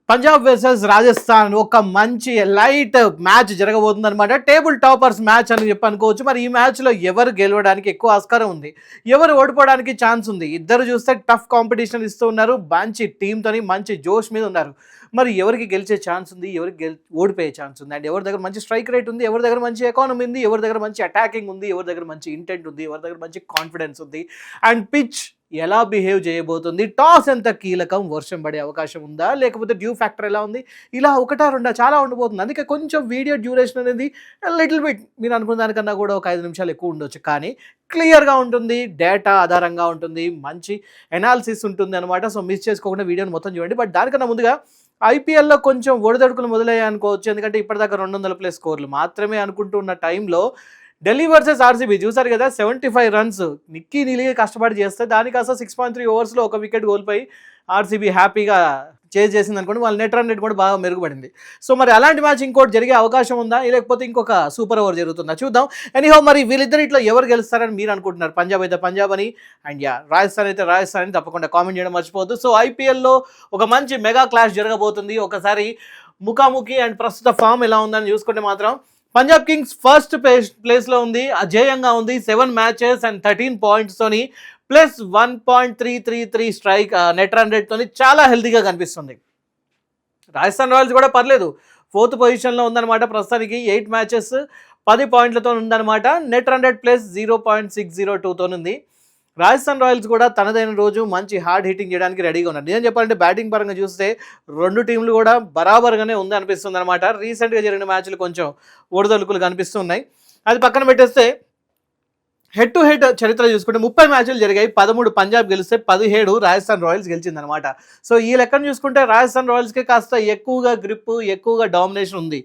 Punjab versus Rajasthan ఒక మంచి light match జరగబోతుంది అనమాట. టేబుల్ టాపర్స్ మ్యాచ్ అని చెప్పి అనుకోవచ్చు. మరి ఈ మ్యాచ్లో ఎవరు గెలవడానికి ఎక్కువ ఆస్కారం ఉంది, ఎవరు ఓడిపోవడానికి ఛాన్స్ ఉంది? ఇద్దరు చూస్తే టఫ్ కాంపిటీషన్ ఇస్తూ ఉన్నారు. మంచి టీంతోని మంచి జోష్ మీద ఉన్నారు. మరి ఎవరికి గెలిచే ఛాన్స్ ఉంది, ఎవరికి ఓడిపోయే ఛాన్స్ ఉంది, అండ్ ఎవరి దగ్గర మంచి స్ట్రైక్ రేట్ ఉంది, ఎవరి దగ్గర మంచి ఎకానమీ ఉంది, ఎవరి దగ్గర మంచి అటాకింగ్ ఉంది, ఎవరి దగ్గర మంచి ఇంటెంట్ ఉంది, ఎవరి దగ్గర మంచి కాన్ఫిడెన్స్ ఉంది, అండ్ పిచ్ ఎలా బిహేవ్ చేయబోతుంది, టాస్ ఎంత కీలకం, వర్షం పడే అవకాశం ఉందా, లేకపోతే డ్యూ ఫ్యాక్టర్ ఎలా ఉంది, ఇలా ఒకటా రెండా చాలా ఉండబోతుంది. అందుకే కొంచెం వీడియో డ్యూరేషన్ అనేది లిటిల్ బిట్ మీరు అనుకున్న దానికన్నా కూడా ఒక 5 నిమిషాలు ఎక్కువ ఉండొచ్చు, కానీ క్లియర్గా ఉంటుంది, డేటా ఆధారంగా ఉంటుంది, మంచి ఎనాలిసిస్ ఉంటుంది అనమాట. సో మిస్ చేసుకోకుండా వీడియోని మొత్తం చూడండి. బట్ దానికన్నా ముందుగా ఐపీఎల్లో కొంచెం ఒడిదడుకులు మొదలయ్యాయి అనుకోవచ్చు. ఎందుకంటే ఇప్పటిదాకా 200+ స్కోర్లు మాత్రమే అనుకుంటున్న టైంలో ఢిల్లీ వర్సెస్ ఆర్సీబీ చూసారు కదా, 75 రన్స్ నిక్కీ నిలిగి కష్టపడి చేస్తే దానికి అసలు 6.3 ఓవర్స్లో ఒక వికెట్ కోల్పోయి ఆర్సీబీ హ్యాపీగా చేజ్ చేసింది అనుకోండి. వాళ్ళ నెట్ రన్ రేట్ కూడా బాగా మెరుగుపడింది. సో మరి అలాంటి మ్యాచ్ ఇంకోటి జరిగే అవకాశం ఉందా, లేకపోతే ఇంకొక సూపర్ ఓవర్ జరుగుతుందా చూద్దాం. ఎనీహౌ మరి వీళ్ళిద్దరిట్లో ఎవరు గెలుస్తారని మీరు అనుకుంటున్నారు? పంజాబ్ అయితే పంజాబ్ అని, అండ్ రాజస్థాన్ అయితే రాజస్థాన్ అని తప్పకుండా కామెంట్ చేయడం మర్చిపోవద్దు. సో ఐపీఎల్లో ఒక మంచి మెగా క్లాష్ జరగబోతుంది. ఒకసారి ముఖాముఖి అండ్ ప్రస్తుత ఫామ్ ఎలా ఉందని చూసుకుంటే మాత్రం పంజాబ్ కింగ్స్ ఫస్ట్ ప్లేస్లో ఉంది, అజేయంగా ఉంది. 7 మ్యాచెస్ అండ్ 13 పాయింట్స్తోని ప్లస్ 1.333 స్ట్రైక్ నెట్ రన్ రేట్తోని చాలా హెల్తీగా కనిపిస్తుంది. రాజస్థాన్ రాయల్స్ కూడా పర్లేదు, 4th పొజిషన్లో ఉందన్నమాట. ప్రస్తుతానికి 8 మ్యాచెస్ 10 పాయింట్లతో ఉందన్నమాట. నెట్ రన్ రేట్ ప్లస్ 0.602తో ఉంది. రాజస్థాన్ రాయల్స్ కూడా తనదైన రోజు మంచి హార్డ్ హిట్టింగ్ చేయడానికి రెడీగా ఉన్నారు. నిజం చెప్పాలంటే బ్యాటింగ్ పరంగా చూస్తే రెండు టీంలు కూడా బరాబర్గానే ఉంది అనిపిస్తుంది అనమాట. రీసెంట్గా జరిగిన మ్యాచ్లు కొంచెం ఒడిదొడుకులు కనిపిస్తున్నాయి. అది పక్కన పెట్టేస్తే హెడ్ టు హెడ్ చరిత్ర చూసుకుంటే 30 మ్యాచ్లు జరిగాయి. 13 పంజాబ్ గెలిస్తే 17 రాజస్థాన్ రాయల్స్ గెలిచిందనమాట. సో ఈ లెక్కను చూసుకుంటే రాజస్థాన్ రాయల్స్కి కాస్త ఎక్కువగా గ్రిప్, ఎక్కువగా డామినేషన్ ఉంది.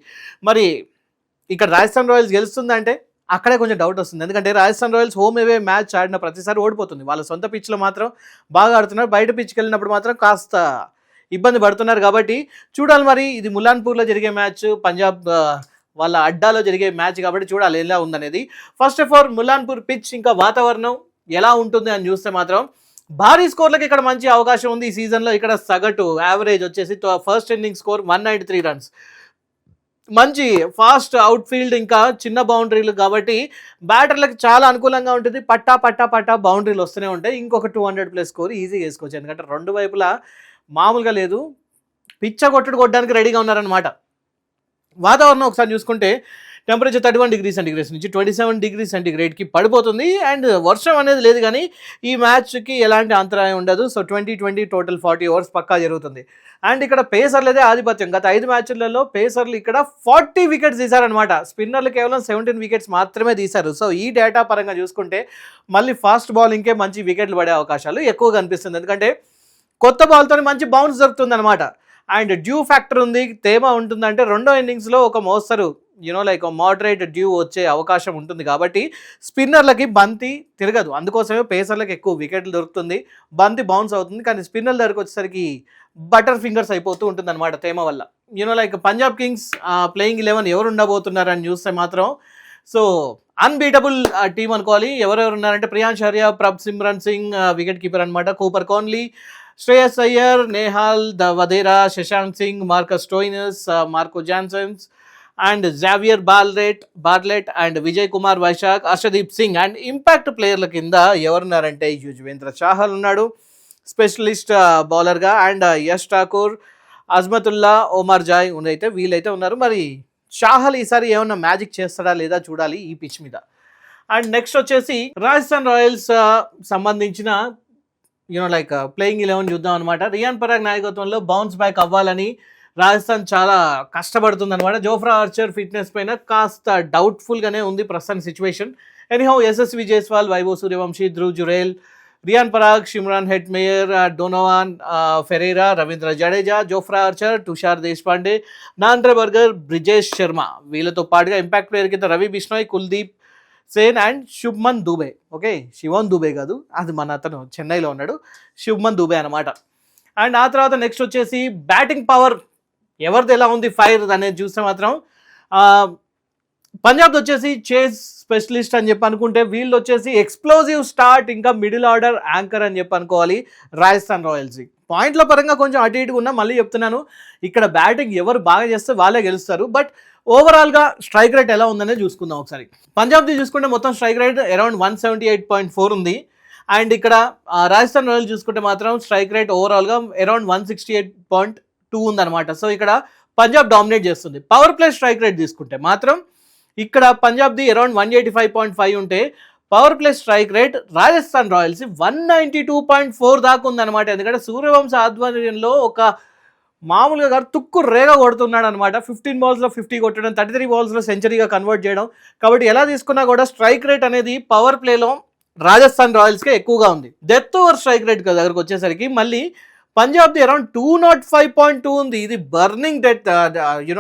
మరి ఇక్కడ రాజస్థాన్ రాయల్స్ గెలుస్తుందంటే అక్కడే కొంచెం డౌట్ వస్తుంది. ఎందుకంటే రాజస్థాన్ రాయల్స్ హోమ్ అవే మ్యాచ్ ఆడిన ప్రతిసారి ఓడిపోతుంది. వాళ్ళ సొంత పిచ్లో మాత్రం బాగా ఆడుతున్నారు, బయట పిచ్కి వెళ్ళినప్పుడు మాత్రం కాస్త ఇబ్బంది పడుతున్నారు. కాబట్టి చూడాలి మరి. ఇది ములాన్పూర్లో జరిగే మ్యాచ్, పంజాబ్ వాళ్ళ అడ్డాలో జరిగే మ్యాచ్ కాబట్టి చూడాలి ఎలా ఉందనేది. First of all Mullanpur pitch ఇంకా వాతావరణం ఎలా ఉంటుంది అని చూస్తే మాత్రం భారీ స్కోర్లకి ఇక్కడ మంచి అవకాశం ఉంది ఈ సీజన్లో. ఇక్కడ సగటు యావరేజ్ వచ్చేసి ఫస్ట్ ఇన్నింగ్ స్కోర్ 193 రన్స్. మంచి ఫాస్ట్ అవుట్ ఫీల్డ్, ఇంకా చిన్న బౌండరీలు కాబట్టి బ్యాటర్లకు చాలా అనుకూలంగా ఉంటుంది. పట్టా పట్టా పట్టా బౌండరీలు వస్తూనే ఉంటాయి. ఇంకొక 200+ స్కోర్ ఈజీగా వేసుకోవచ్చు. ఎందుకంటే రెండు వైపులా మామూలుగా లేదు, పిచ్చ కొట్టడానికి రెడీగా ఉన్నారనమాట. వాతావరణం ఒకసారి చూసుకుంటే టెంపరేచర్ 31 డిగ్రీ సెంటిగ్రేడ్ నుంచి 27 డిగ్రీ సెంటిగ్రేడ్కి పడిపోతుంది. అండ్ వర్షం అనేది లేదు, కానీ ఈ మ్యాచ్కి ఎలాంటి అంతరాయం ఉండదు. సో 20 టోటల్ 40 ఓవర్స్ పక్కా జరుగుతుంది. అండ్ ఇక్కడ పేసర్లదే ఆధిపత్యం. గత 5 మ్యాచ్లలో పేసర్లు ఇక్కడ 40 వికెట్స్ తీశారనమాట. స్పిన్నర్లు కేవలం 17 వికెట్స్ మాత్రమే తీశారు. సో ఈ డేటా పరంగా చూసుకుంటే మళ్ళీ ఫాస్ట్ బౌలింగ్కే మంచి వికెట్లు పడే అవకాశాలు ఎక్కువ కనిపిస్తుంది. ఎందుకంటే కొత్త బాల్తో మంచి బౌన్స్ దొరుకుతుంది అనమాట. అండ్ డ్యూ ఫ్యాక్టర్ ఉంది, తేమ ఉంటుందంటే రెండో ఇన్నింగ్స్లో ఒక మోస్తరు లైక్ మోడరేట్ డ్యూ వచ్చే అవకాశం ఉంటుంది. కాబట్టి స్పిన్నర్లకి బంతి తిరగదు, అందుకోసమే పేసర్లకు ఎక్కువ వికెట్లు దొరుకుతుంది, బంతి బౌన్స్ అవుతుంది. కానీ స్పిన్నర్ల దగ్గరకు వచ్చేసరికి బటర్ ఫింగర్స్ అయిపోతూ ఉంటుంది అనమాట తేమ వల్ల. లైక్ పంజాబ్ కింగ్స్ ప్లేయింగ్ 11 ఎవరు ఉండబోతున్నారని చూస్తే మాత్రం సో అన్బీటబుల్ టీం అనుకోవాలి. ఎవరెవరు ఉన్నారంటే ప్రియాంష్ ఆర్య, ప్రభ్ సిమ్రన్ సింగ్ వికెట్ కీపర్ అనమాట, Cooper Kohli, Shreyas Iyer, Nehal Wadhera, Shashank Singh, Marcus Stoinis, Marco Jansens and Xavier Bartlett and Vijay Kumar Vyshak, Harshdeep Singh. And impact ప్లేయర్ల కింద ఎవరున్నారంటే యుజ్వేంద్ర చాహల్ ఉన్నాడు స్పెషలిస్ట్ బౌలర్గా, అండ్ యష్ ఠాకూర్, అజ్మతుల్లా, ఒమర్ జాయ్ అయితే వీళ్ళైతే ఉన్నారు. మరి చాహల్ ఈసారి ఏమన్నా మ్యాజిక్ చేస్తాడా లేదా చూడాలి ఈ పిచ్ మీద. అండ్ నెక్స్ట్ వచ్చేసి రాజస్థాన్ రాయల్స్ సంబంధించిన లైక్ ప్లేయింగ్ 11 చూద్దాం అనమాట. రియాన్ పరాగ్ నాయకత్వంలో బౌన్స్ బ్యాక్ అవ్వాలని రాజస్థాన్ చాలా కష్టపడుతుంది అనమాట. జోఫ్రా ఆర్చర్ ఫిట్నెస్ పైన కాస్త డౌట్ఫుల్గానే ఉంది ప్రస్తుతం situation. Anyhow Yashasvi Jaiswal, Vaibhav Suryavanshi, Dhruv Jurel, Riyan Parag, Shimron Hetmyer, Donovan Ferreira, Ravindra Jadeja, Jofra Archer, Tushar Deshpande, Nandre Burger, Brijesh Sharma, వీళ్ళతో పాటుగా ఇంపాక్ట్ ప్లేయర్ కింద రవి బిష్ణోయ్, కుల్దీప్ సేన్ అండ్ శుభ్మన్ దుబే. ఓకే, శివన్ దుబే కాదు, అది మన అతను చెన్నైలో ఉన్నాడు, శుభ్మన్ దుబే అనమాట. అండ్ ఆ తర్వాత నెక్స్ట్ వచ్చేసి బ్యాటింగ్ పవర్ ఎవరిది ఎలా ఉంది, ఫైర్ అనేది చూస్తే మాత్రం పంజాబ్ వచ్చేసి చేజ్ స్పెషలిస్ట్ అని చెప్పి అనుకుంటే, వీళ్ళు వచ్చేసి ఎక్స్ప్లోజివ్ స్టార్ట్ ఇంకా మిడిల్ ఆర్డర్ యాంకర్ అని చెప్పి అనుకోవాలి రాజస్థాన్ రాయల్స్. పాయింట్ల పరంగా కొంచెం అటు ఇటుగా ఉన్నా మళ్ళీ చెప్తున్నాను, ఇక్కడ బ్యాటింగ్ ఎవరు బాగా చేస్తే వాళ్ళే గెలుస్తారు. బట్ ఓవరాల్గా స్ట్రైక్ రేట్ ఎలా ఉందనేది చూసుకుందాం ఒకసారి. పంజాబ్ది చూసుకుంటే మొత్తం స్ట్రైక్ రేట్ అరౌండ్ 178.4 ఉంది. అండ్ ఇక్కడ రాజస్థాన్ రాయల్స్ చూసుకుంటే మాత్రం స్ట్రైక్ రేట్ ఓవరాల్గా అరౌండ్ 168.2 ఉందన్నమాట. సో ఇక్కడ పంజాబ్ డామినేట్ చేస్తుంది. పవర్ ప్లే స్ట్రైక్ రేట్ తీసుకుంటే మాత్రం ఇక్కడ పంజాబ్ది అరౌండ్ 185.5 ఉంటే power play strike rate Rajasthan Royals 192.4 దాకా ఉందన్నమాట. ఎందుకంటే సూర్యవంశ ఆధ్వర్యంలో ఒక మామూలుగా గారు తుక్కు రేగా కొడుతున్నాడు అనమాట. 15 బాల్స్లో 50 కొట్టడం, 33 బాల్స్లో సెంచరీగా కన్వర్ట్ చేయడం. కాబట్టి ఎలా తీసుకున్నా కూడా స్ట్రైక్ రేట్ అనేది పవర్ ప్లేలో రాజస్థాన్ రాయల్స్కే ఎక్కువగా ఉంది. డెత్ ఓవర్ స్ట్రైక్ రేట్ దగ్గరకు వచ్చేసరికి మళ్ళీ పంజాబ్ది అరౌండ్ 205.2 ఉంది. ఇది burning death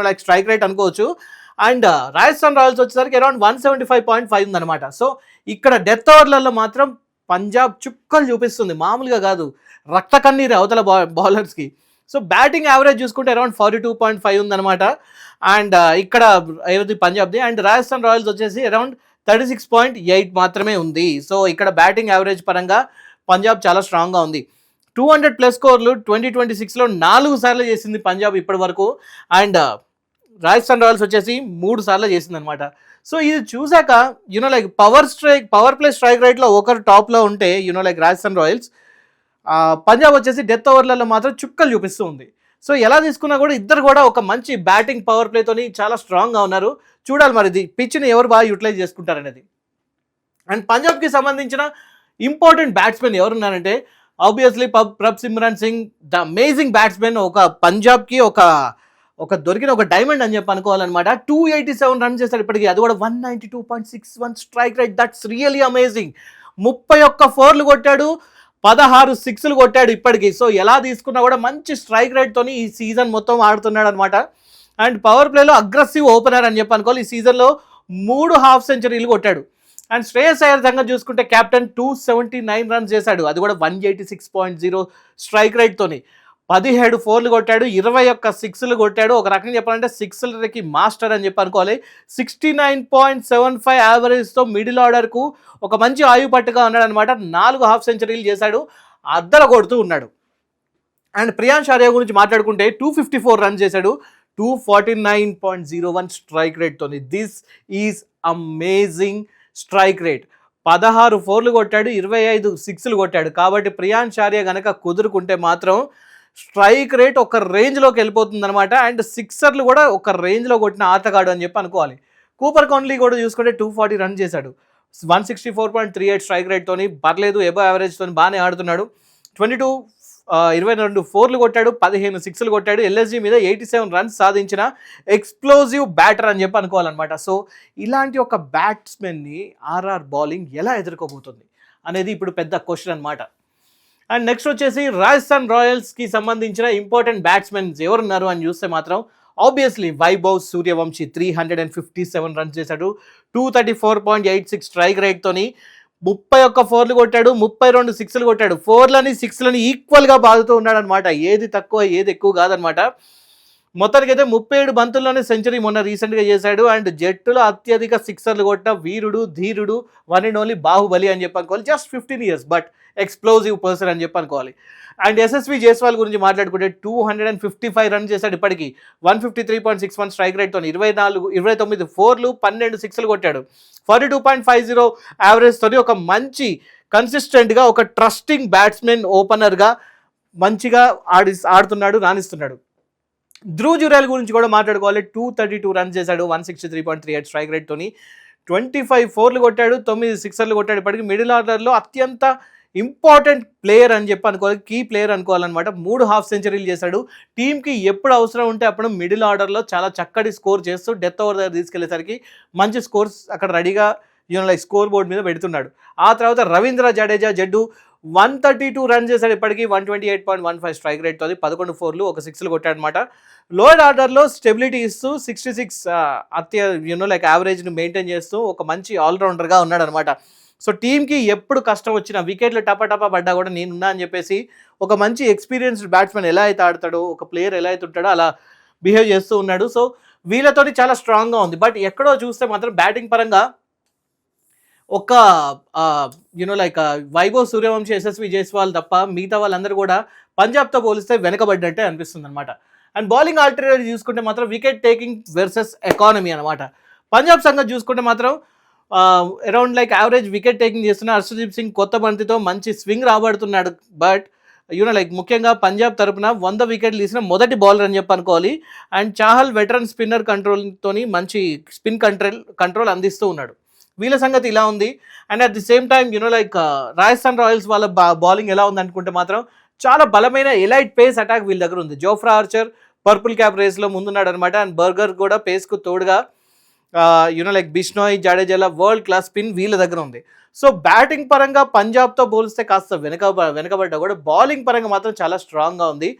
like strike rate అనుకోవచ్చు. అండ్ రాజస్థాన్ రాయల్స్ వచ్చేసరికి అరౌండ్ 175.5 ఉందన్నమాట. సో ఇక్కడ డెత్ ఓవర్లలో మాత్రం పంజాబ్ చుక్కలు చూపిస్తుంది, మామూలుగా కాదు, రక్త కన్నీరు అవతల బౌలర్స్కి. సో బ్యాటింగ్ యావరేజ్ చూసుకుంటే అరౌండ్ 42.5 ఉందన్నమాట. అండ్ ఇక్కడ ఏది పంజాబ్ది. అండ్ రాజస్థాన్ రాయల్స్ వచ్చేసి అరౌండ్ 36.8 మాత్రమే ఉంది. సో ఇక్కడ బ్యాటింగ్ యావరేజ్ పరంగా పంజాబ్ చాలా స్ట్రాంగ్గా ఉంది. 200+ స్కోర్లు 2026లో 4 సార్లు చేసింది పంజాబ్ ఇప్పటి వరకు. అండ్ రాజస్థాన్ రాయల్స్ వచ్చేసి 3 సార్లు చేసింది అనమాట. సో ఇది చూసాక లైక్ పవర్ ప్లే స్ట్రైక్ రేట్లో ఒకరు టాప్లో ఉంటే లైక్ రాజస్థాన్ రాయల్స్, పంజాబ్ వచ్చేసి డెత్ ఓవర్లలో మాత్రం చుక్కలు చూపిస్తూ ఉంది. సో ఎలా తీసుకున్నా కూడా ఇద్దరు కూడా ఒక మంచి బ్యాటింగ్ పవర్ ప్లేతోని చాలా స్ట్రాంగ్గా ఉన్నారు. చూడాలి మరి ఇది పిచ్ని ఎవరు బాగా యూటిలైజ్ చేసుకుంటారనేది. అండ్ పంజాబ్కి సంబంధించిన ఇంపార్టెంట్ బ్యాట్స్మెన్ ఎవరున్నారంటే obviously Prabh Simran Singh, the amazing batsmen. ఒక పంజాబ్కి ఒక దొరికిన ఒక డైమండ్ అని చెప్పి అనుకోవాలన్నమాట. 287 రన్ చేశాడు ఇప్పటికీ, అది కూడా 192.61 strike rate. That's really amazing. 31 4లు కొట్టాడు, 16 6లు కొట్టాడు ఇప్పటికీ. సో ఎలా తీసుకున్నా కూడా మంచి స్ట్రైక్ రేట్తోని ఈ సీజన్ మొత్తం ఆడుతున్నాడు అనమాట. అండ్ పవర్ ప్లేలో అగ్రెసివ్ ఓపెనర్ అని చెప్పి అనుకోవాలి. ఈ సీజన్లో 3 హాఫ్ సెంచరీలు కొట్టాడు. అండ్ శ్రేయస్ అయ్యర్ సంగతి చూసుకుంటే కెప్టెన్ 279 రన్స్ చేశాడు, అది కూడా 186.0 స్ట్రైక్ రేట్తోని. 17 4లు కొట్టాడు, 21 6లు కొట్టాడు. ఒక రకంగా చెప్పాలంటే 6లకి మాస్టర్ అని చెప్పి అనుకోవాలి. 69.75 యావరేజ్తో మిడిల్ ఆర్డర్కు ఒక మంచి ఆయుపట్టుగా ఉన్నాడు అనమాట. 4 హాఫ్ సెంచరీలు చేశాడు, అద్దర కొడుతూ ఉన్నాడు. అండ్ ప్రియాంష్ ఆర్య గురించి మాట్లాడుకుంటే 254 రన్స్ చేశాడు, 249.01 స్ట్రైక్ రేట్తో. This is amazing strike rate. 16 4లు కొట్టాడు, 25 6లు కొట్టాడు. కాబట్టి ప్రియాంష్ ఆర్య కనుక కుదురుకుంటే మాత్రం స్ట్రైక్ రేట్ ఒక రేంజ్లోకి వెళ్ళిపోతుంది అనమాట. అండ్ సిక్సర్లు కూడా ఒక రేంజ్లో కొట్టిన ఆటగాడు అని చెప్పి అనుకోవాలి. కూపర్ కాన్లీ కూడా చూసుకుంటే 240 రన్ చేశాడు, 164.38 స్ట్రైక్ రేట్తోని. పర్లేదు, ఎబో యావరేజ్తో బాగానే ఆడుతున్నాడు. 22 4లు కొట్టాడు, 15 6లు కొట్టాడు. ఎల్ఎస్జీ మీద 87 రన్స్ సాధించిన ఎక్స్ప్లోజివ్ బ్యాటర్ అని చెప్పి అనుకోవాలన్నమాట. సో ఇలాంటి ఒక బ్యాట్స్మెన్ని ఆర్ఆర్ బౌలింగ్ ఎలా ఎదుర్కోబోతుంది అనేది ఇప్పుడు పెద్ద క్వశ్చన్ అనమాట. అండ్ నెక్స్ట్ వచ్చేసి రాజస్థాన్ రాయల్స్కి సంబంధించిన ఇంపార్టెంట్ బ్యాట్స్మెన్స్ ఎవరున్నారు అని చూస్తే మాత్రం ఆబ్వియస్లీ వైభవ్ సూర్యవంశీ 357 రన్స్ చేశాడు, 234.86 స్ట్రైక్ రేట్తోని. 31 4లు కొట్టాడు, 32 6లు కొట్టాడు. 4లని 6లని ఈక్వల్గా బాదుతూ ఉన్నాడు అనమాట. ఏది తక్కువ ఏది ఎక్కువ కాదనమాట. మొత్తానికైతే 37 బంతుల్లోనే సెంచరీ మొన్న రీసెంట్గా చేశాడు. అండ్ జట్టులో అత్యధిక సిక్సర్లు కొట్టిన వీరుడు, ధీరుడు, వన్ అండ్ ఓన్లీ బాహుబలి అని చెప్పి అనుకోవాలి. Just 15 years but explosive person అని చెప్పి అనుకోవాలి. అండ్ ఎస్ఎస్వి జైస్వాల్ గురించి మాట్లాడుకుంటే 255 రన్ చేశాడు ఇప్పటికీ, 153.61 స్ట్రైక్ రేట్తో. 29 4లు, 12 6లు కొట్టాడు, 42.50 యావరేజ్తో. ఒక మంచి కన్సిస్టెంట్గా ఒక ట్రస్టింగ్ బ్యాట్స్మెన్, ఓపెనర్గా మంచిగా ఆడుతున్నాడు, రాణిస్తున్నాడు. ధ్రువ్ జురేల్ గురించి కూడా మాట్లాడుకోవాలి. 232 రన్స్ చేశాడు, 163.38 స్ట్రైక్ రేట్తోని. 25 4లు కొట్టాడు, 9 సిక్సర్లు కొట్టాడు. ఇప్పటికీ మిడిల్ ఆర్డర్లో అత్యంత ఇంపార్టెంట్ ప్లేయర్ అని చెప్పి అనుకోవాలి, కీ ప్లేయర్ అనుకోవాలన్నమాట. 3 హాఫ్ సెంచరీలు చేశాడు. టీంకి ఎప్పుడు అవసరం ఉంటే అప్పుడు మిడిల్ ఆర్డర్లో చాలా చక్కటి స్కోర్ చేస్తూ డెత్ ఓవర్ దగ్గర తీసుకెళ్లేసరికి మంచి స్కోర్స్ అక్కడ రెడీగా లైక్ స్కోర్ బోర్డ్ మీద పెడుతున్నాడు. ఆ తర్వాత రవీంద్ర జడేజా జడ్డు 132 రన్ చేశాడు ఇప్పటికీ, 128.15 స్ట్రైక్ రేట్తో. 11 4లు, 1 6లు కొట్టాడు అనమాట. లోయర్ ఆర్డర్లో స్టెబిలిటీ ఇస్తూ 66 లైక్ యావరేజ్ని మెయింటైన్ చేస్తూ ఒక మంచి ఆల్రౌండర్గా ఉన్నాడు అనమాట. సో టీంకి ఎప్పుడు కష్టం వచ్చినా, వికెట్లు టపా పడ్డా కూడా నేనున్నా అని చెప్పేసి ఒక మంచి ఎక్స్పీరియన్స్డ్ బ్యాట్స్మెన్ ఎలా అయితే ఆడతాడో, ఒక ప్లేయర్ ఎలా అయితే ఉంటాడో అలా బిహేవ్ చేస్తూ ఉన్నాడు. సో వీళ్ళతోటి చాలా స్ట్రాంగ్గా ఉంది. బట్ ఎక్కడో చూస్తే మాత్రం బ్యాటింగ్ పరంగా ఒక లైక్ వైభవ్ సూర్యవంశీ, ఎస్ఎస్వి జైస్వాల్ తప్ప మిగతా వాళ్ళందరూ కూడా పంజాబ్తో పోలిస్తే వెనకబడ్డట్టే అనిపిస్తుంది అనమాట. అండ్ బౌలింగ్ ఆల్టర్నేటివ్ చూసుకుంటే మాత్రం వికెట్ టేకింగ్ వర్సెస్ ఎకానమీ అనమాట. పంజాబ్ సంగతి చూసుకుంటే మాత్రం around like average wicket taking చేస్తున్న హర్షదీప్ సింగ్ కొత్త బంతితో మంచి స్వింగ్ రాబడుతున్నాడు. బట్ లైక్ ముఖ్యంగా పంజాబ్ తరపున 100 వికెట్లు తీసిన మొదటి బౌలర్ అని చెప్పి అనుకోవాలి. అండ్ చాహల్ వెటరన్ స్పిన్నర్ కంట్రోల్తోని మంచి స్పిన్ కంట్రోల్ అందిస్తూ ఉన్నాడు. వీళ్ళ సంగతి ఇలా ఉంది. And at the same time like Rajasthan Royals వాళ్ళ బౌలింగ్ ఎలా ఉంది అనుకుంటే మాత్రం చాలా బలమైన ఎలైట్ పేస్ అటాక్ వీళ్ళ దగ్గర ఉంది. జోఫ్రా ఆర్చర్ పర్పుల్ క్యాప్ రేస్లో ముందున్నాడు అనమాట. అండ్ బర్గర్ కూడా పేస్కు తోడుగా లైక్ బిష్నోయ్, జడేజాల వరల్డ్ క్లాస్ స్పిన్ వీళ్ళ దగ్గర ఉంది. సో బ్యాటింగ్ పరంగా పంజాబ్తో పోలిస్తే కాస్త వెనకబడ్డా కూడా బౌలింగ్ పరంగా మాత్రం చాలా స్ట్రాంగ్గా ఉంది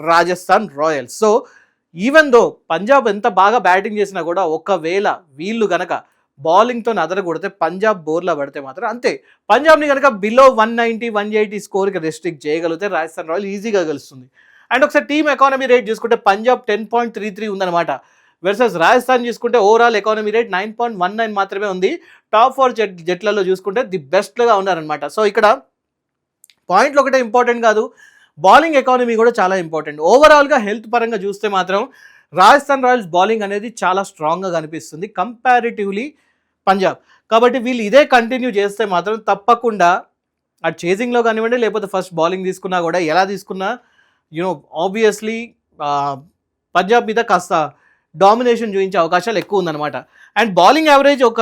Rajasthan Royals. So even though Punjab ఎంత బాగా బ్యాటింగ్ చేసినా కూడా ఒకవేళ వీళ్ళు గనక బౌలింగ్తో అదరగొడితే పంజాబ్ బోర్లా పడితే మాత్రం అంతే. పంజాబ్ని కనుక బిలో 190, 180 స్కోర్కి రెస్ట్రిక్ట్ చేయగలిగితే రాజస్థాన్ రాయల్ ఈజీగా గెలుస్తుంది. అండ్ ఒకసారి టీమ్ ఎకానమీ రేట్ చూసుకుంటే పంజాబ్ 10.33 ఉందన్నమాట. వర్సెస్ రాజస్థాన్ చూసుకుంటే ఓవరాల్ ఎకానమీ రేట్ 9.19 మాత్రమే ఉంది. టాప్ 4 జట్లలో చూసుకుంటే ది బెస్ట్గా ఉన్నారనమాట. సో ఇక్కడ పాయింట్లు ఒకటే ఇంపార్టెంట్ కాదు, బౌలింగ్ ఎకానమీ కూడా చాలా ఇంపార్టెంట్. ఓవరాల్గా హెల్త్ పరంగా చూస్తే మాత్రం రాజస్థాన్ రాయల్స్ బౌలింగ్ అనేది చాలా స్ట్రాంగ్గా కనిపిస్తుంది కంపారిటివ్లీ పంజాబ్. కాబట్టి వీళ్ళు ఇదే కంటిన్యూ చేస్తే మాత్రం తప్పకుండా అటు చేజింగ్లో కానివ్వండి లేకపోతే ఫస్ట్ బౌలింగ్ తీసుకున్నా కూడా ఎలా తీసుకున్నా ఆబ్వియస్లీ పంజాబ్ మీద కాస్త డామినేషన్ చూపించే అవకాశాలు ఎక్కువ ఉందన్నమాట. అండ్ బౌలింగ్ యావరేజ్ ఒక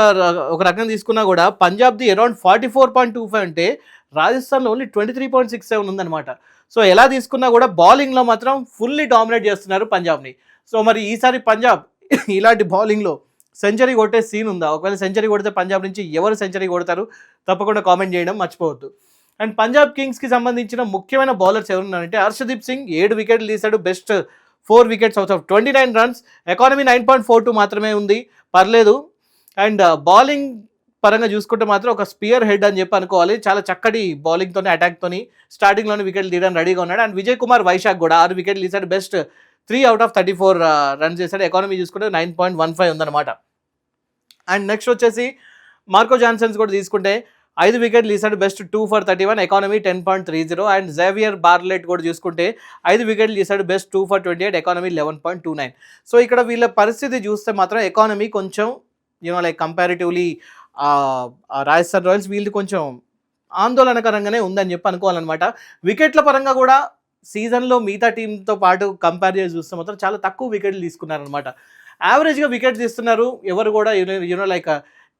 రకంగా తీసుకున్నా కూడా పంజాబ్ది అరౌండ్ 44.25 అంటే రాజస్థాన్లో ఓన్లీ 23.67 ఉందన్నమాట. సో ఎలా తీసుకున్నా కూడా బౌలింగ్లో మాత్రం ఫుల్లీ డామినేట్ చేస్తున్నారు పంజాబ్ని. సో మరి ఈసారి పంజాబ్ ఇలాంటి బౌలింగ్లో సెంచరీ కొట్టే సీన్ ఉందా? ఒకవేళ సెంచరీ కొడితే పంజాబ్ నుంచి ఎవరు సెంచరీ కొడతారు తప్పకుండా కామెంట్ చేయడం మర్చిపోవద్దు. అండ్ పంజాబ్ కింగ్స్కి సంబంధించిన ముఖ్యమైన బౌలర్స్ ఎవరున్నారంటే హర్షదీప్ సింగ్ 7 వికెట్లు తీశాడు, best 4 wickets out of 29 runs. Economy 9.42 మాత్రమే ఉంది, పర్లేదు. అండ్ బౌలింగ్ పరంగా చూసుకుంటే మాత్రం ఒక స్పియర్ హెడ్ అని చెప్పి అనుకోవాలి. చాలా చక్కటి బౌలింగ్తోనే అటాక్తోని స్టార్టింగ్లోనే వికెట్లు తీయడానికి రెడీగా ఉన్నాడు. అండ్ విజయ్ కుమార్ వైశాఖ్ కూడా 6 వికెట్లు తీశాడు, బెస్ట్ 3 out of 34 రన్స్ చేశాడు. ఎకానమీ చూసుకుంటే 9.15 ఉందన్నమాట. అండ్ నెక్స్ట్ వచ్చేసి మార్కో జాన్సన్స్ కూడా తీసుకుంటే 5 వికెట్లు తీశాడు, best 2 for 31, economy 10.30. And Xavier Bartlett కూడా చూసుకుంటే 5 వికెట్లు తీశాడు, బెస్ట్ 2 for 28, ఎకానమీ 11.29. సో ఇక్కడ వీళ్ళ పరిస్థితి చూస్తే మాత్రం ఎకానమీ కొంచెం లైక్ కంపారిటివ్లీ రాజస్థాన్ రాయల్స్ వీళ్ళది కొంచెం ఆందోళనకరంగానే ఉందని చెప్పి అనుకోవాలన్నమాట. వికెట్ల పరంగా కూడా సీజన్లో మిగతా టీంతో పాటు కంపేర్ చేసి చూస్తే మాత్రం చాలా తక్కువ వికెట్లు తీసుకున్నారనమాట. యావరేజ్గా వికెట్ తీస్తున్నారు, ఎవరు కూడా లైక్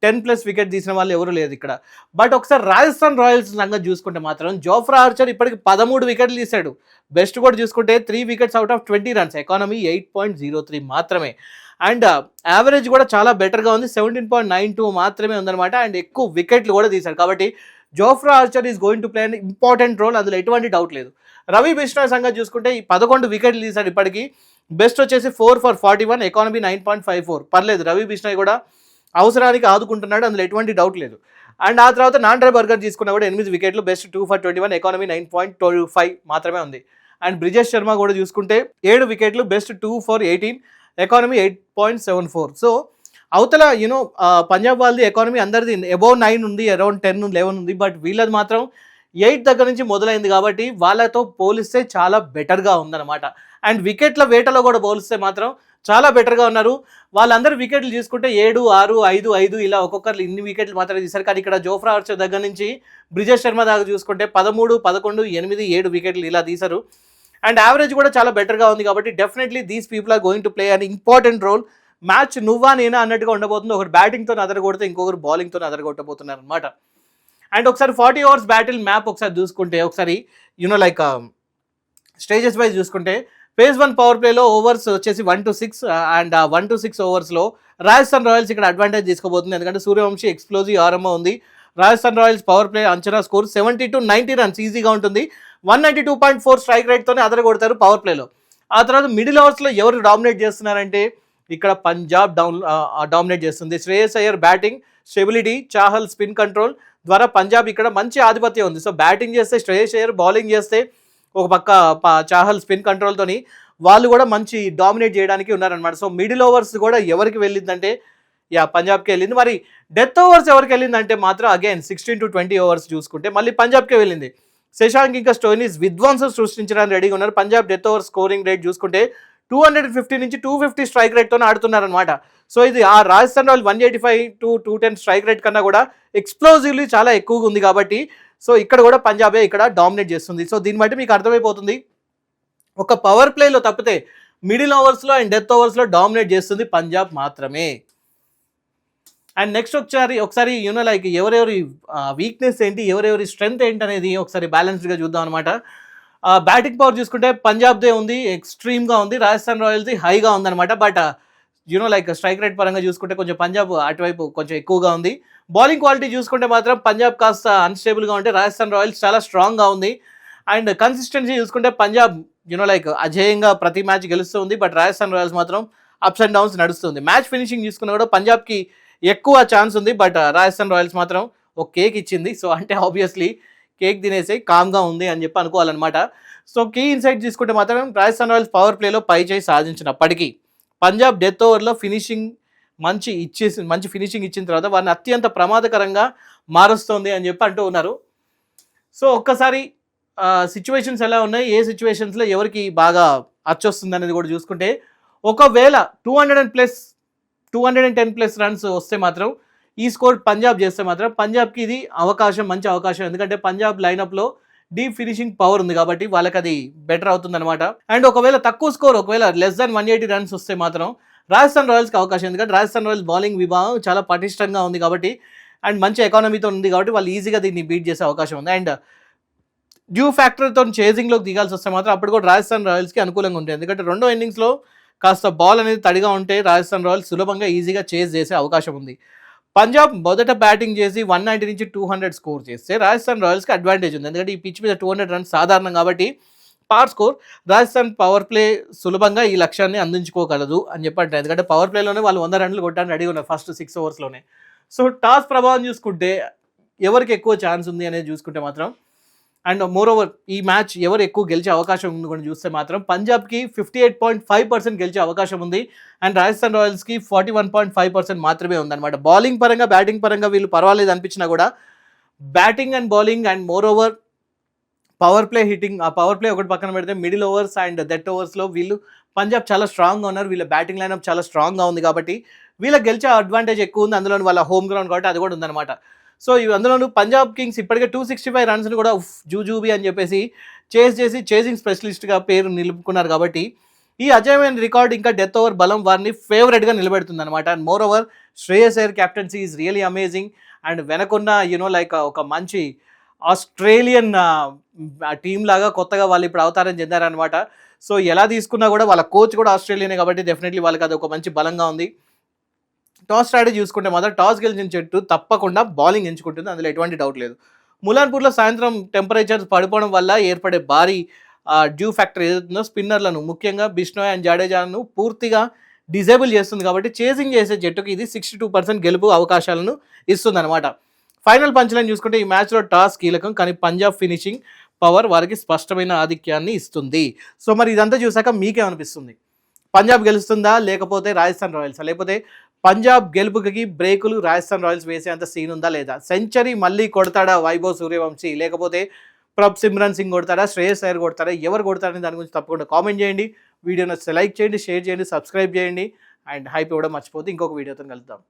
10+ వికెట్ తీసిన వాళ్ళు ఎవరు లేదు ఇక్కడ. బట్ ఒకసారి రాజస్థాన్ రాయల్స్ సంగతి చూసుకుంటే మాత్రం జోఫ్రా ఆర్చర్ ఇప్పటికి 13 వికెట్లు తీశాడు, బెస్ట్ కూడా చూసుకుంటే 3 wickets out of 20 runs, economy 8.03 మాత్రమే. అండ్ యావరేజ్ కూడా చాలా బెటర్గా ఉంది, 17.92 మాత్రమే ఉందన్నమాట. అండ్ ఎక్కువ వికెట్లు కూడా తీశాడు. కాబట్టి Jofra Archer is going to play an important role, అందులో ఎటువంటి డౌట్ లేదు. రవి బిష్ణోయ్ సంగతి చూసుకుంటే 11 వికెట్లు తీశాడు ఇప్పటికి, బెస్ట్ వచ్చేసి 4 for 41, ఎకానమీ 9.54, పర్లేదు. రవి బిష్ణోయ్ కూడా అవసరానికి ఆదుకుంటున్నాడు, అందులో ఎటువంటి డౌట్ లేదు. అండ్ ఆ తర్వాత నాండ్రే బర్గర్ తీసుకున్నా కూడా 8 వికెట్లు, బెస్ట్ 2 for 21, ఎకానమీ 9.25 మాత్రమే ఉంది. అండ్ బ్రిజేష్ శర్మ కూడా చూసుకుంటే 7 వికెట్లు, బెస్ట్ 2 for 18, ఎకానమీ 8.74. సో అవతల పంజాబ్ వాళ్ళది ఎకానమీ అందరిది అబౌవ్ 9 ఉంది, అరౌండ్ 10, 11 ఉంది. బట్ వీళ్ళది మాత్రం 8 దగ్గర నుంచి మొదలైంది కాబట్టి వాళ్ళతో పోలిస్తే చాలా బెటర్గా ఉందన్నమాట. అండ్ వికెట్ల వేటలో కూడా పోలిస్తే మాత్రం చాలా బెటర్గా ఉన్నారు. వాళ్ళందరూ వికెట్లు తీసుకుంటే 7, 6, 5, 5 ఇలా ఒక్కొక్కరు ఇన్ని వికెట్లు మాత్రమే తీశారు. కానీ ఇక్కడ జోఫ్రా ఆర్చర్ దగ్గర నుంచి బ్రిజేష్ శర్మ దాకా చూసుకుంటే 13, 11, 8, 7 వికెట్లు ఇలా తీశారు. అండ్ యావరేజ్ కూడా చాలా బెటర్గా ఉంది. కాబట్టి definitely these people are going to play an important role. Match నువ్వా నేనా అన్నట్టుగా ఉండబోతుంది. ఒకరు బ్యాటింగ్తో అదరగొడితే ఇంకొకరు బౌలింగ్తో అదరగొట్టబోతున్నారు అనమాట. అండ్ ఒకసారి 40 overs బ్యాటిల్ మ్యాప్ ఒకసారి చూసుకుంటే ఒకసారి లైక్ స్టేజెస్ వైజ్ చూసుకుంటే ఫేజ్ 1 పవర్ ప్లేలో ఓవర్స్ వచ్చేసి 1 to 6. అండ్ 1 to 6 ఓవర్స్లో రాజస్థాన్ రాయల్స్ ఇక్కడ అడ్వాంటేజ్ తీసుకోబోతుంది, ఎందుకంటే సూర్యవంశీ ఎక్స్ప్లోజివ్ ఆరంభం ఉంది. రాజస్థాన్ రాయల్స్ పవర్ ప్లే అంచనా స్కోర్ 70 to 90 రన్స్ ఈజీగా ఉంటుంది. 192.4 స్ట్రైక్ రేట్తోనే అదరగొడతారు పవర్ ప్లేలో. ఆ తర్వాత మిడిల్ ఓవర్స్లో ఎవరు డామినేట్ చేస్తున్నారంటే ఇక్కడ పంజాబ్ డామినేట్ చేస్తుంది. Shreyas Iyer batting stability, Chahal spin control ద్వారా పంజాబ్ ఇక్కడ మంచి ఆధిపత్యం ఉంది. సో బ్యాటింగ్ చేస్తే శ్రేయస్ అయ్యర్, బౌలింగ్ చేస్తే ఒక పక్క చాహల్ స్పిన్ కంట్రోల్తోని వాళ్ళు కూడా మంచి డామినేట్ చేయడానికి ఉన్నారనమాట. సో మిడిల్ ఓవర్స్ కూడా ఎవరికి వెళ్ళిందంటే పంజాబ్కి వెళ్ళింది. మరి డెత్ ఓవర్స్ ఎవరికి వెళ్ళిందంటే మాత్రం అగైన్ 16 to 20 ఓవర్స్ చూసుకుంటే మళ్ళీ పంజాబ్కే వెళ్ళింది. శశాంక్ ఇంకా స్టోయినిస్ విధ్వంసం సృష్టించడానికి రెడీగా ఉన్నారు. Punjab death over scoring rate చూసుకుంటే 250 నుంచి 250 స్ట్రైక్ రేట్తో ఆడుతున్నారు అనమాట. సో ఇది ఆ Rajasthan royal 185 to 210 strike rate కన్నా కూడా ఎక్స్ప్లోజివ్లీ చాలా ఎక్కువగా ఉంది కాబట్టి సో ఇక్కడ కూడా పంజాబే ఇక్కడ డామినేట్ చేస్తుంది. సో దీన్ని బట్టి మీకు అర్థమైపోతుంది, ఒక పవర్ ప్లేలో తప్పితే మిడిల్ ఓవర్స్లో అండ్ డెత్ ఓవర్స్లో డామినేట్ చేస్తుంది పంజాబ్ మాత్రమే. అండ్ నెక్స్ట్ ఒకసారి యూనో లైక్ ఎవరెవరి వీక్నెస్ ఏంటి, ఎవరెవరి స్ట్రెంగ్త్ ఏంటి అనేది ఒకసారి బ్యాలెన్స్డ్గా చూద్దాం అనమాట. బ్యాటింగ్ పవర్ చూసుకుంటే పంజాబ్దే ఉంది, ఎక్స్ట్రీమ్గా ఉంది. రాజస్థాన్ రాయల్స్ది హైగా ఉందన్నమాట. But you know like strike rate పరంగా చూసుకుంటే కొంచెం పంజాబ్ అటువైపు కొంచెం ఎక్కువగా ఉంది. బౌలింగ్ క్వాలిటీ చూసుకుంటే మాత్రం పంజాబ్ కాస్త అన్స్టేబుల్గా ఉంటే రాజస్థాన్ రాయల్స్ చాలా స్ట్రాంగ్గా ఉంది. అండ్ కన్సిస్టెన్సీ చూసుకుంటే పంజాబ్ యూనో లైక్ అజేయంగా ప్రతి మ్యాచ్ గెలుస్తూ ఉంది. బట్ రాజస్థాన్ రాయల్స్ మాత్రం అప్స్ అండ్ డౌన్స్ నడుస్తుంది. మ్యాచ్ ఫినిషింగ్ చూసుకున్నా కూడా పంజాబ్కి ఎక్కువ ఛాన్స్ ఉంది. బట్ రాజస్థాన్ రాయల్స్ మాత్రం ఒక కేక్ ఇచ్చింది. సో అంటే ఆబ్వియస్లీ కేక్ తినేసి కామ్గా ఉంది అని చెప్పి అనుకోవాలన్నమాట. సో కీ ఇన్సైట్ తీసుకుంటే మాత్రం రాజస్థాన్ రాయల్స్ పవర్ ప్లేలో పై చేయి సాధించినప్పటికీ పంజాబ్ డెత్ ఓవర్లో మంచి ఫినిషింగ్ ఇచ్చిన తర్వాత వారిని అత్యంత ప్రమాదకరంగా మారుస్తుంది అని చెప్పి అంటూ ఉన్నారు. సో ఒక్కసారి సిచ్యువేషన్స్ ఎలా ఉన్నాయి, ఏ సిచ్యువేషన్స్లో ఎవరికి బాగా అచ్చొస్తుంది అనేది కూడా చూసుకుంటే ఒకవేళ 210+ రన్స్ వస్తే మాత్రం ఈ స్కోర్ పంజాబ్ చేస్తే మాత్రం పంజాబ్కి ఇది మంచి అవకాశం. ఎందుకంటే పంజాబ్ లైనప్లో డీప్ ఫినిషింగ్ పవర్ ఉంది కాబట్టి వాళ్ళకి అది బెటర్ అవుతుంది అనమాట. అండ్ ఒకవేళ తక్కువ స్కోర్, ఒకవేళ లెస్ దాన్ 180 రన్స్ వస్తే మాత్రం రాజస్థాన్ రాయల్స్కి అవకాశం. ఎందుకంటే రాజస్థాన్ రాయల్స్ బౌలింగ్ విభాగం చాలా పటిష్టంగా ఉంది కాబట్టి అండ్ మంచి ఎకానమీతో ఉంది కాబట్టి వాళ్ళు ఈజీగా దీన్ని బీట్ చేసే అవకాశం ఉంది. అండ్ డ్యూ ఫ్యాక్టర్తో చేజింగ్లోకి దిగాల్సి వస్తే మాత్రం అప్పుడు కూడా రాజస్థాన్ రాయల్స్కి అనుకూలంగా ఉంటుంది. ఎందుకంటే రెండో ఇన్నింగ్స్లో కాస్త బాల్ అనేది తడిగా ఉంటే రాజస్థాన్ రాయల్స్ సులభంగా ఈజీగా చేజ్ చేసే అవకాశం ఉంది. పంజాబ్ మొదట బ్యాటింగ్ చేసి 190 నుంచి 200 స్కోర్ చేస్తే రాజస్థాన్ రాయల్స్కి అడ్వాంటేజ్ ఉంది. ఎందుకంటే ఈ పిచ్ మీద 200 రన్స్ సాధారణం కాబట్టి పార్ స్కోర్ రాజస్థాన్ పవర్ ప్లే సులభంగా ఈ లక్ష్యాన్ని అందించుకోగలదు అని చెప్పంటారు. ఎందుకంటే పవర్ ప్లేలోనే వాళ్ళు 100 రన్లు కొట్టడానికి రెడీ ఉన్నారు ఫస్ట్ 6 ఓవర్స్లోనే. సో టాస్ ప్రభావం చూసుకుంటే ఎవరికి ఎక్కువ ఛాన్స్ ఉంది అనేది చూసుకుంటే మాత్రం అండ్ మోర్ ఓవర్ ఈ మ్యాచ్ ఎవరు ఎక్కువ గెలిచే అవకాశం ఉంది కూడా చూస్తే మాత్రం పంజాబ్కి 58.5% గెలిచే అవకాశం ఉంది. అండ్ రాజస్థాన్ రాయల్స్కి 41.5% మాత్రమే ఉందన్నమాట. బౌలింగ్ పరంగా బ్యాటింగ్ పరంగా వీళ్ళు పర్వాలేదు అనిపించినా కూడా batting and bowling and more over power play hitting, ఆ పవర్ ప్లే ఒకటి పక్కన పెడితే మిడిల్ ఓవర్స్ అండ్ డెత్ ఓవర్స్లో వీళ్ళు పంజాబ్ చాలా స్ట్రాంగ్గా ఉన్నారు. వీళ్ళ బ్యాటింగ్ లైనప్ చాలా స్ట్రాంగ్గా ఉంది కాబట్టి వీళ్ళకి గెలిచే అడ్వాంటేజ్ ఎక్కువ ఉంది. అందులో వాళ్ళ హోమ్ గ్రౌండ్ కాబట్టి అది కూడా ఉందన్నమాట. సో అందులోనూ పంజాబ్ కింగ్స్ ఇప్పటికే 265 రన్స్ని కూడా జూజూబీ అని చెప్పేసి చేజింగ్ స్పెషలిస్ట్గా పేరు నిలుపుకున్నారు కాబట్టి ఈ అజయమైన రికార్డ్ ఇంకా డెత్ ఓవర్ బలం వారిని ఫేవరెట్గా నిలబెడుతుంది అనమాట. And more over Shreyas Iyer captaincy is really amazing. And వెనకున్న యూనో లైక్ ఒక మంచి ఆస్ట్రేలియన్ టీం లాగా కొత్తగా వాళ్ళు ఇప్పుడు అవతారం చెందారనమాట. సో ఎలా తీసుకున్నా కూడా వాళ్ళ కోచ్ కూడా ఆస్ట్రేలియనే కాబట్టి డెఫినెట్లీ వాళ్ళకి అది ఒక మంచి బలంగా ఉంది. టాస్ స్ట్రాటజీ చూసుకుంటే మాత్రం టాస్ గెలిచిన జట్టు తప్పకుండా బౌలింగ్ ఎంచుకుంటుంది, అందులో ఎటువంటి డౌట్ లేదు. ములాన్పూర్లో సాయంత్రం టెంపరేచర్స్ పడిపోవడం వల్ల ఏర్పడే భారీ డ్యూ ఫ్యాక్టర్ ఏదైతుందో స్పిన్నర్లను ముఖ్యంగా బిష్నోయ్ అండ్ జడేజాను పూర్తిగా డిజేబుల్ చేస్తుంది కాబట్టి చేసింగ్ చేసే జట్టుకి ఇది 62% గెలుపు అవకాశాలను ఇస్తుంది అనమాట. ఫైనల్ పంచ్లైన్ చూసుకుంటే ఈ మ్యాచ్లో టాస్ కీలకం, కానీ పంజాబ్ ఫినిషింగ్ పవర్ వారికి స్పష్టమైన ఆధిక్యాన్ని ఇస్తుంది. సో మరి ఇదంతా చూసాక మీకేమనిపిస్తుంది? పంజాబ్ గెలుస్తుందా లేకపోతే రాజస్థాన్ రాయల్సా? లేకపోతే పంజాబ్ గెలుపుకి బ్రేకులు రాజస్థాన్ రాయల్స్ వేసేంత సీన్ ఉందా లేదా? సెంచరీ మళ్ళీ కొడతాడా వైభవ్ సూర్యవంశీ, లేకపోతే సిమ్రన్ సింగ్ కొడతారా, శ్రేయస్ అయ్యర్ కొడతారా, ఎవరు కొడతారని దాని గురించి తప్పకుండా కామెంట్ చేయండి. వీడియోని లైక్ చేయండి, షేర్ చేయండి, సబ్స్క్రైబ్ చేయండి అండ్ హైప్ ఇవ్వడం మర్చిపోతే ఇంకొక వీడియోతో కలుద్దాం.